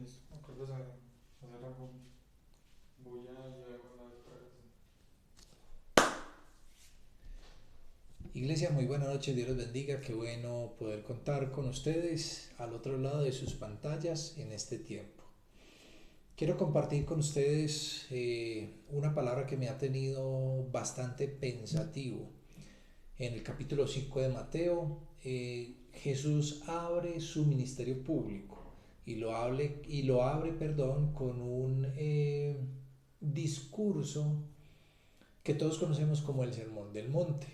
Listo, acuerdas a hacer algo. Voy a ir a una vez para casa. Iglesia, muy buenas noches, Dios los bendiga, qué bueno poder contar con ustedes al otro lado de sus pantallas en este tiempo. Quiero compartir con ustedes una palabra que me ha tenido bastante pensativo. En el capítulo 5 de Mateo, Jesús abre su ministerio público y lo abre, perdón, con un discurso que todos conocemos como el Sermón del Monte,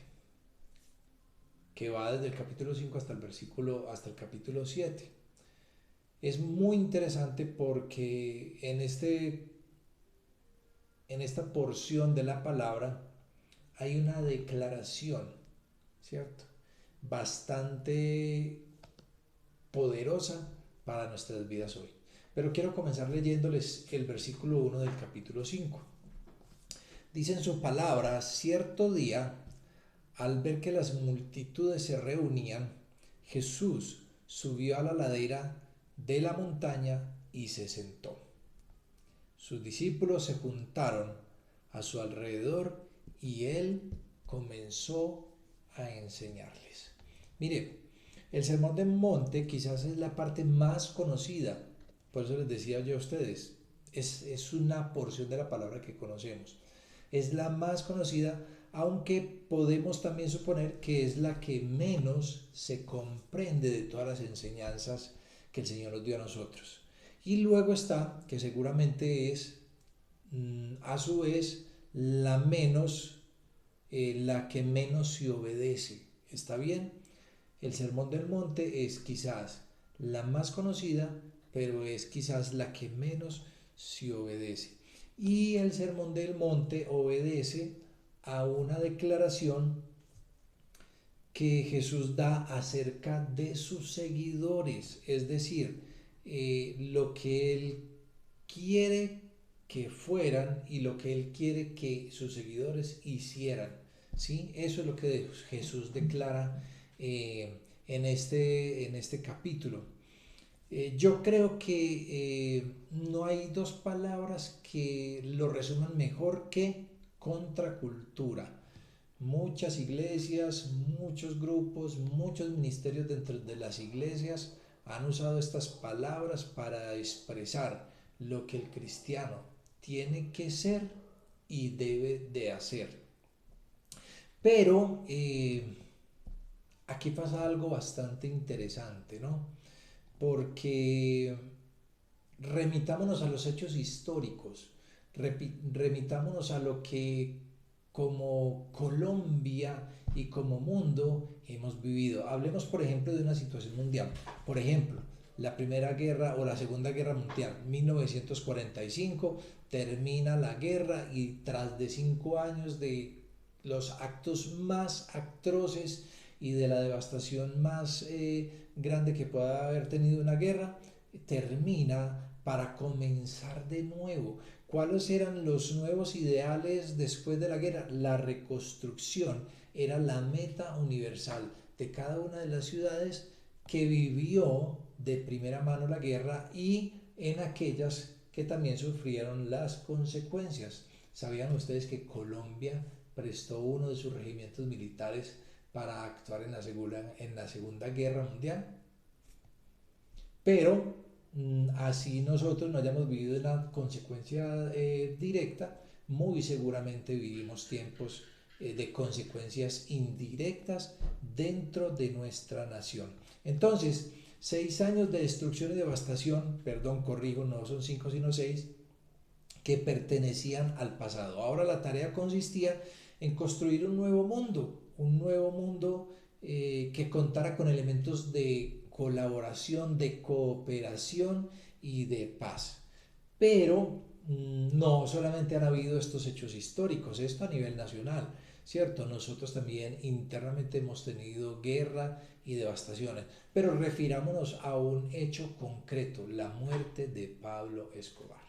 que va desde el capítulo 5 hasta el capítulo 7. Es muy interesante porque en esta porción de la palabra hay una declaración, ¿cierto? Bastante poderosa para nuestras vidas hoy. Pero quiero comenzar leyéndoles el versículo 1 del capítulo 5. Dice en su palabra: cierto día, al ver que las multitudes se reunían, Jesús subió a la ladera de la montaña y se sentó. Sus discípulos se juntaron a su alrededor y él comenzó a enseñarles. Mire, el Sermón del Monte quizás es la parte más conocida, por eso les decía yo a ustedes, es una porción de la palabra que conocemos. Es la más conocida, aunque podemos también suponer que es la que menos se comprende de todas las enseñanzas que el Señor nos dio a nosotros. Y luego está, que seguramente es a su vez la que menos se obedece. ¿Está bien? El Sermón del Monte es quizás la más conocida, pero es quizás la que menos se obedece. Y el Sermón del Monte obedece a una declaración que Jesús da acerca de sus seguidores, es decir, lo que Él quiere que fueran y lo que Él quiere que sus seguidores hicieran. ¿Sí? Eso es lo que Jesús declara en este capítulo. Yo creo que no hay dos palabras que lo resuman mejor que contracultura. Muchas iglesias, muchos grupos, muchos ministerios dentro de las iglesias han usado estas palabras para expresar lo que el cristiano tiene que ser y debe de hacer. Pero aquí pasa algo bastante interesante, ¿no? Porque remitámonos a los hechos históricos, remitámonos a lo que como Colombia y como mundo hemos vivido. Hablemos, por ejemplo, de una situación mundial. Por ejemplo, la Primera Guerra o la Segunda Guerra Mundial, 1945, termina la guerra y tras de 5 años de los actos más atroces y de la devastación más grande que pueda haber tenido una guerra, termina para comenzar de nuevo. ¿Cuáles eran los nuevos ideales después de la guerra? La reconstrucción era la meta universal de cada una de las ciudades que vivió de primera mano la guerra y en aquellas que también sufrieron las consecuencias. ¿Sabían ustedes que Colombia prestó uno de sus regimientos militares para actuar en la Segunda Guerra Mundial? Pero así nosotros no hayamos vivido la consecuencia directa, muy seguramente vivimos tiempos de consecuencias indirectas dentro de nuestra nación. Entonces, 6 años de destrucción y devastación, perdón, corrijo, no son 5 sino 6, que pertenecían al pasado. Ahora la tarea consistía en construir un nuevo mundo que contara con elementos de colaboración, de cooperación y de paz. Pero no solamente han habido estos hechos históricos, esto a nivel nacional, ¿cierto? Nosotros también internamente hemos tenido guerra y devastaciones, pero refirámonos a un hecho concreto, la muerte de Pablo Escobar.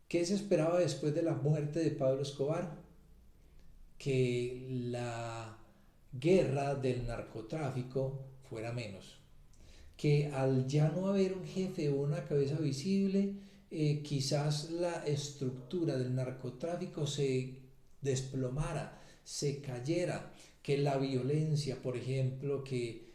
¿Qué se esperaba después de la muerte de Pablo Escobar? Que la guerra del narcotráfico fuera menos, que al ya no haber un jefe o una cabeza visible, quizás la estructura del narcotráfico se desplomara, se cayera, que la violencia, por ejemplo, que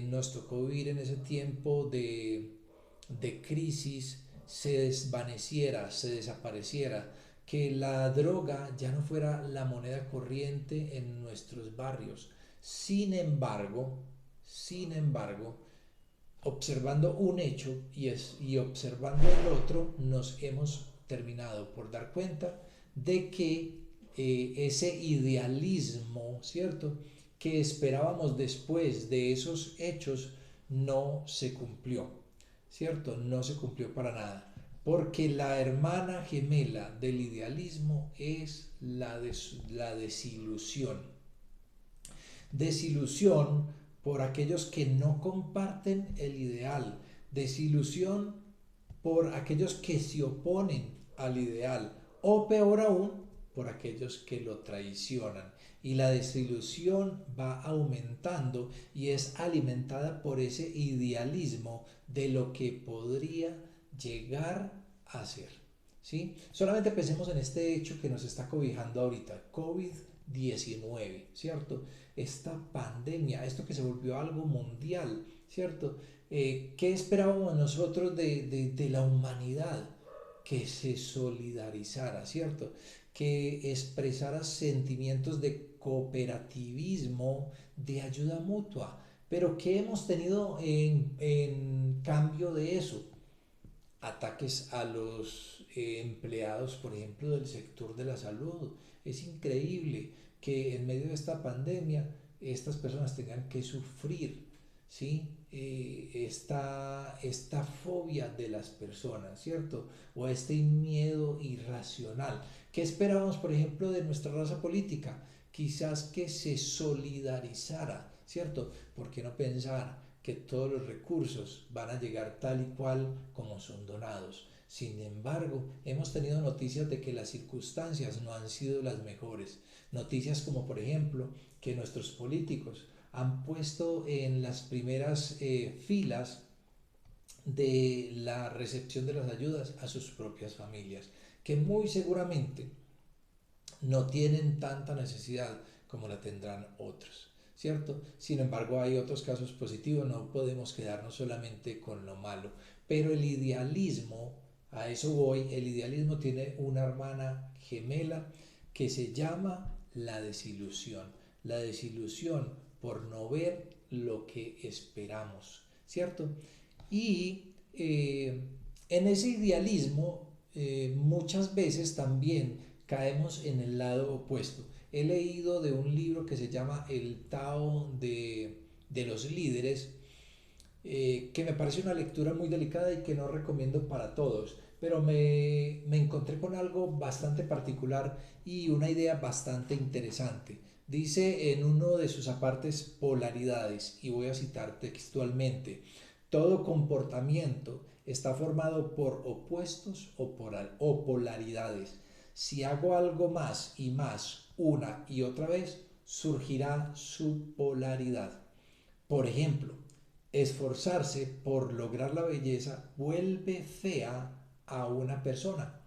nos tocó vivir en ese tiempo de crisis, se desvaneciera, se desapareciera, que la droga ya no fuera la moneda corriente en nuestros barrios. Sin embargo, observando un hecho y observando el otro, nos hemos terminado por dar cuenta de que ese idealismo, ¿cierto?, que esperábamos después de esos hechos no se cumplió, ¿cierto? No se cumplió para nada. Porque la hermana gemela del idealismo es la desilusión. Desilusión por aquellos que no comparten el ideal, desilusión por aquellos que se oponen al ideal, o peor aún, por aquellos que lo traicionan. Y la desilusión va aumentando y es alimentada por ese idealismo de lo que podría llegar a ser. ¿Sí? Solamente pensemos en este hecho que nos está cobijando ahorita, COVID-19, ¿cierto? Esta pandemia, esto que se volvió algo mundial, ¿cierto? ¿Qué esperábamos nosotros de la humanidad? Que se solidarizara, ¿cierto? Que expresara sentimientos de cooperativismo, de ayuda mutua. Pero ¿qué hemos tenido en cambio de eso? Ataques a los empleados, por ejemplo, del sector de la salud. Es increíble que en medio de esta pandemia estas personas tengan que sufrir, ¿sí? Esta fobia de las personas, ¿cierto? O este miedo irracional. ¿Qué esperábamos, por ejemplo, de nuestra raza política? Quizás que se solidarizara, ¿cierto? ¿Por qué no pensar que todos los recursos van a llegar tal y cual como son donados? Sin embargo, hemos tenido noticias de que las circunstancias no han sido las mejores. Noticias como, por ejemplo, que nuestros políticos han puesto en las primeras filas de la recepción de las ayudas a sus propias familias, que muy seguramente no tienen tanta necesidad como la tendrán otros, ¿cierto? Sin embargo, hay otros casos positivos, no podemos quedarnos solamente con lo malo, pero el idealismo, a eso voy, el idealismo tiene una hermana gemela que se llama la desilusión por no ver lo que esperamos, ¿cierto? Y en ese idealismo muchas veces también caemos en el lado opuesto. He leído de un libro que se llama El Tao de los líderes, que me parece una lectura muy delicada y que no recomiendo para todos, pero me encontré con algo bastante particular y una idea bastante interesante. Dice en uno de sus apartes polaridades, y voy a citar textualmente: todo comportamiento está formado por opuestos o polaridades. Si hago algo más y más una y otra vez, surgirá su polaridad. Por ejemplo, esforzarse por lograr la belleza vuelve fea a una persona.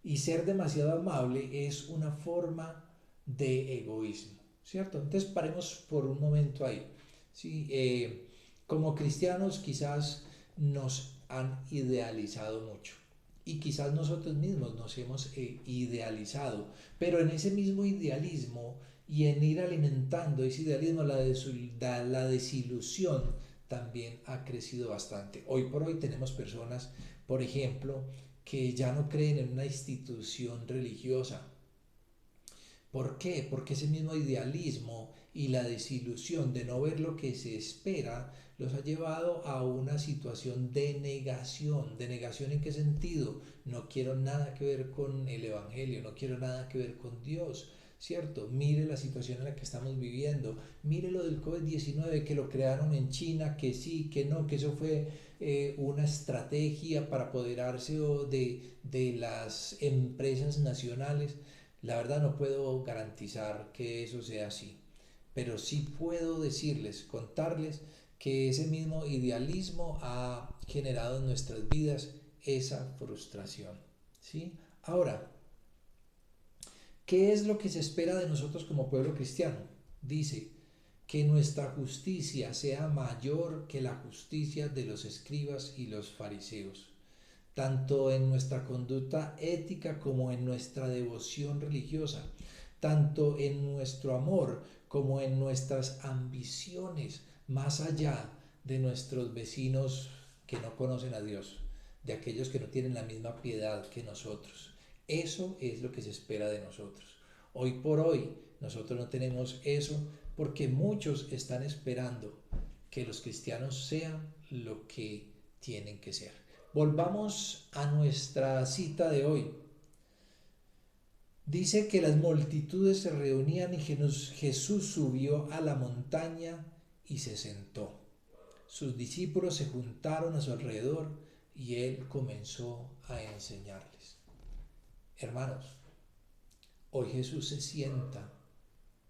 Y ser demasiado amable es una forma de egoísmo, ¿cierto? Entonces paremos por un momento ahí. ¿Sí? Como cristianos quizás nos han idealizado mucho y quizás nosotros mismos nos hemos idealizado, pero en ese mismo idealismo y en ir alimentando ese idealismo, la desilusión también ha crecido bastante. Hoy por hoy tenemos personas, por ejemplo, que ya no creen en una institución religiosa. ¿Por qué? Porque ese mismo idealismo y la desilusión de no ver lo que se espera los ha llevado a una situación de negación. ¿De negación en qué sentido? No quiero nada que ver con el Evangelio, no quiero nada que ver con Dios, ¿cierto? Mire la situación en la que estamos viviendo, mire lo del COVID-19, que lo crearon en China, que sí, que no, que eso fue una estrategia para apoderarse de las empresas nacionales. La verdad no puedo garantizar que eso sea así, pero sí puedo decirles, contarles que ese mismo idealismo ha generado en nuestras vidas esa frustración, ¿sí? Ahora, ¿qué es lo que se espera de nosotros como pueblo cristiano? Dice, que nuestra justicia sea mayor que la justicia de los escribas y los fariseos, tanto en nuestra conducta ética como en nuestra devoción religiosa, tanto en nuestro amor como en nuestras ambiciones, más allá de nuestros vecinos que no conocen a Dios, de aquellos que no tienen la misma piedad que nosotros. Eso es lo que se espera de nosotros. Hoy por hoy nosotros no tenemos eso porque muchos están esperando que los cristianos sean lo que tienen que ser. Volvamos a nuestra cita de hoy. Dice que las multitudes se reunían y Jesús subió a la montaña y se sentó. Sus discípulos se juntaron a su alrededor y él comenzó a enseñarles. Hermanos, hoy Jesús se sienta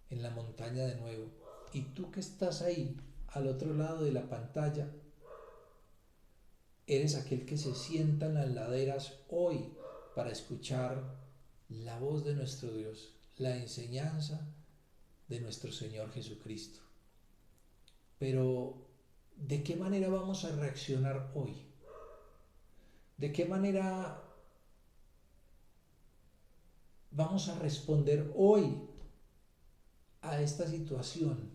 en la montaña de nuevo y tú que estás ahí al otro lado de la pantalla, eres aquel que se sienta en las laderas hoy para escuchar la voz de nuestro Dios, la enseñanza de nuestro Señor Jesucristo. Pero, ¿de qué manera vamos a reaccionar hoy? ¿De qué manera vamos a responder hoy a esta situación?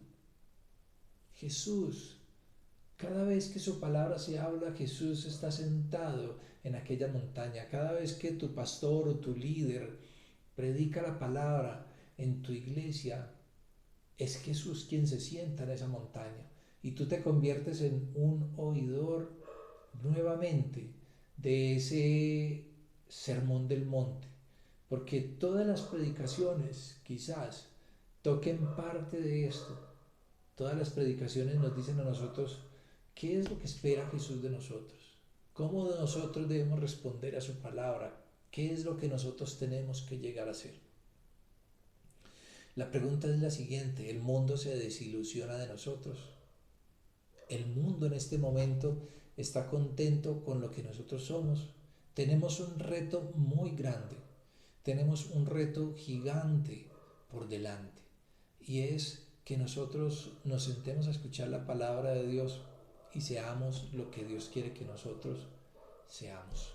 Jesús, cada vez que su palabra se habla, Jesús está sentado en aquella montaña. Cada vez que tu pastor o tu líder predica la palabra en tu iglesia, es Jesús quien se sienta en esa montaña. Y tú te conviertes en un oidor nuevamente de ese sermón del monte. Porque todas las predicaciones quizás toquen parte de esto. Todas las predicaciones nos dicen a nosotros qué es lo que espera Jesús de nosotros, cómo nosotros debemos responder a su palabra, qué es lo que nosotros tenemos que llegar a ser. La pregunta es la siguiente: ¿el mundo se desilusiona de nosotros? ¿El mundo en este momento está contento con lo que nosotros somos? Tenemos un reto muy grande, tenemos un reto gigante por delante, y es que nosotros nos sentemos a escuchar la palabra de Dios y seamos lo que Dios quiere que nosotros seamos.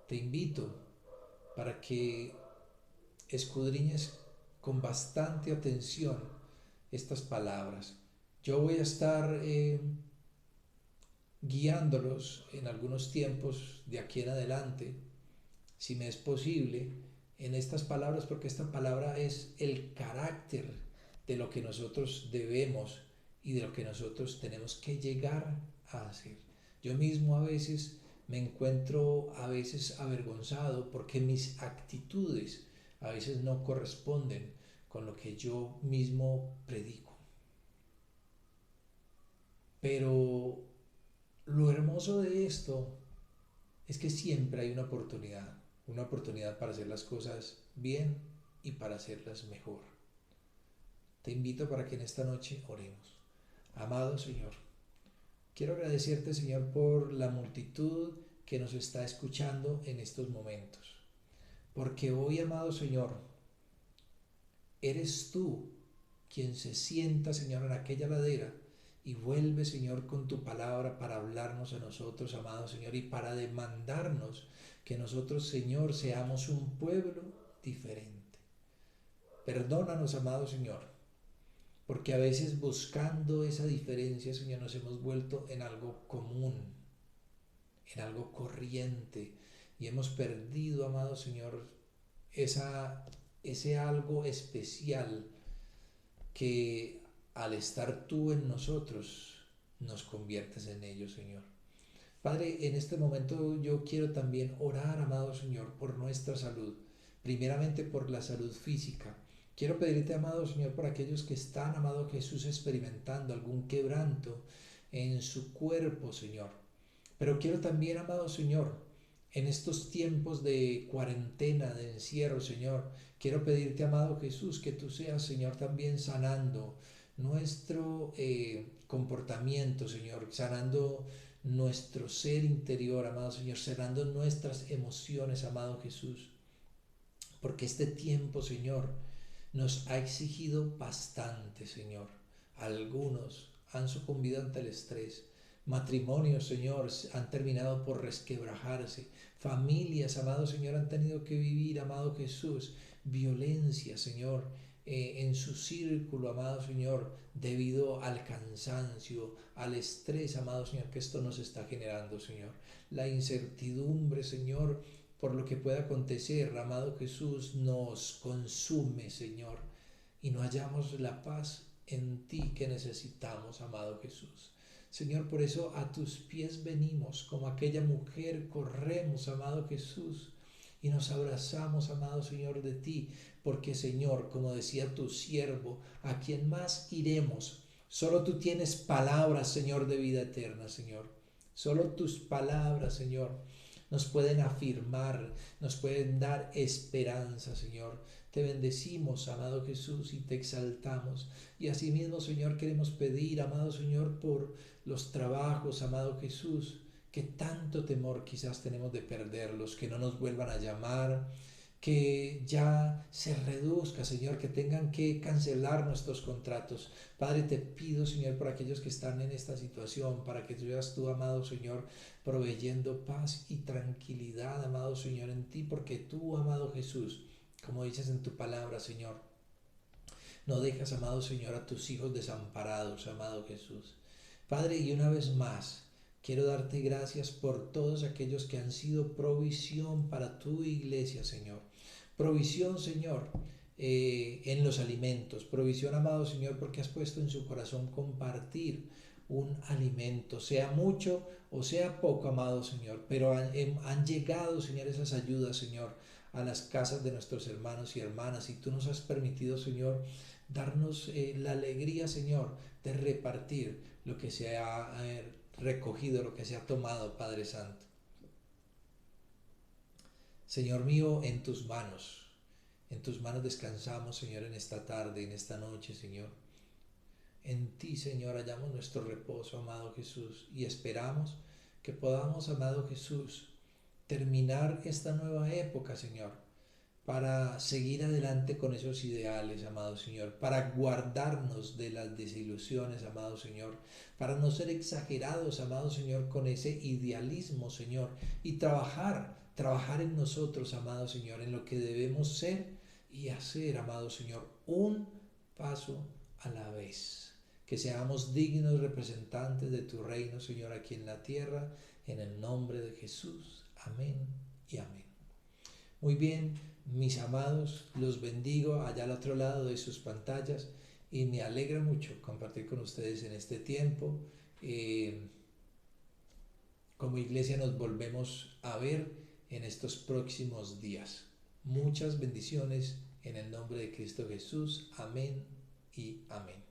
Te invito para que escudriñes con bastante atención estas palabras. Yo voy a estar guiándolos en algunos tiempos de aquí en adelante, si me es posible, en estas palabras, porque esta palabra es el carácter de lo que nosotros debemos y de lo que nosotros tenemos que llegar a hacer. Yo mismo a veces me encuentro avergonzado porque mis actitudes a veces no corresponden con lo que yo mismo predico. Pero lo hermoso de esto es que siempre hay una oportunidad para hacer las cosas bien y para hacerlas mejor. Te invito para que en esta noche oremos. Amado Señor, quiero agradecerte, Señor, por la multitud que nos está escuchando en estos momentos. Porque hoy, amado Señor, eres tú quien se sienta, Señor, en aquella ladera y vuelve, Señor, con tu palabra para hablarnos a nosotros, amado Señor, y para demandarnos que nosotros, Señor, seamos un pueblo diferente. Perdónanos, amado Señor, porque a veces buscando esa diferencia, Señor, nos hemos vuelto en algo común, en algo corriente, y hemos perdido, amado Señor, ese algo especial que al estar tú en nosotros nos conviertes en ello, Señor. Padre, en este momento yo quiero también orar, amado Señor, por nuestra salud, primeramente por la salud física. Quiero pedirte, amado Señor, por aquellos que están, amado Jesús, experimentando algún quebranto en su cuerpo, Señor. Pero quiero también, amado Señor, en estos tiempos de cuarentena, de encierro, Señor, quiero pedirte, amado Jesús, que tú seas, Señor, también sanando nuestro comportamiento, Señor, sanando nuestro ser interior, amado Señor, sanando nuestras emociones, amado Jesús, porque este tiempo, Señor, nos ha exigido bastante, Señor. Algunos han sucumbido ante el estrés. Matrimonios, Señor, han terminado por resquebrajarse. Familias, amado Señor, han tenido que vivir, amado Jesús, violencia, Señor, en su círculo, amado Señor, debido al cansancio, al estrés, amado Señor, que esto nos está generando, Señor. La incertidumbre, Señor, por lo que pueda acontecer, amado Jesús, nos consume, Señor, y no hallamos la paz en ti que necesitamos, amado Jesús. Señor, por eso a tus pies venimos, como aquella mujer, corremos, amado Jesús, y nos abrazamos, amado Señor, de ti, porque Señor, como decía tu siervo, ¿a quién más iremos? Solo tú tienes palabras, Señor, de vida eterna, Señor. Solo tus palabras, Señor, nos pueden afirmar, nos pueden dar esperanza, Señor. Te bendecimos, amado Jesús, y te exaltamos. Y asimismo, Señor, queremos pedir, amado Señor, por los trabajos, amado Jesús, que tanto temor quizás tenemos de perderlos, que no nos vuelvan a llamar, que ya se reduzca, Señor, que tengan que cancelar nuestros contratos. Padre, te pido, Señor, por aquellos que están en esta situación, para que seas tú, amado Señor, proveyendo paz y tranquilidad, amado Señor, en ti, porque tú, amado Jesús, como dices en tu palabra, Señor, no dejas, amado Señor, a tus hijos desamparados, amado Jesús. Padre, y una vez más, quiero darte gracias por todos aquellos que han sido provisión para tu iglesia, Señor. Provisión, Señor, en los alimentos. Provisión, amado Señor, porque has puesto en su corazón compartir un alimento, sea mucho o sea poco, amado Señor. Pero han llegado, Señor, esas ayudas, Señor, a las casas de nuestros hermanos y hermanas. Y tú nos has permitido, Señor, darnos la alegría, Señor, de repartir lo que se ha recogido, lo que se ha tomado, Padre Santo. Señor mío, en tus manos descansamos, Señor, en esta tarde, en esta noche, Señor. En ti, Señor, hallamos nuestro reposo, amado Jesús, y esperamos que podamos, amado Jesús, terminar esta nueva época, Señor, para seguir adelante con esos ideales, amado Señor, para guardarnos de las desilusiones, amado Señor, para no ser exagerados, amado Señor, con ese idealismo, Señor, y trabajar en nosotros, amado Señor, en lo que debemos ser y hacer, amado Señor, un paso a la vez. Que seamos dignos representantes de tu reino, Señor, aquí en la tierra, en el nombre de Jesús. Amén y amén. Muy bien, mis amados, los bendigo allá al otro lado de sus pantallas y me alegra mucho compartir con ustedes en este tiempo. Como iglesia nos volvemos a ver en estos próximos días. Muchas bendiciones en el nombre de Cristo Jesús. Amén y amén.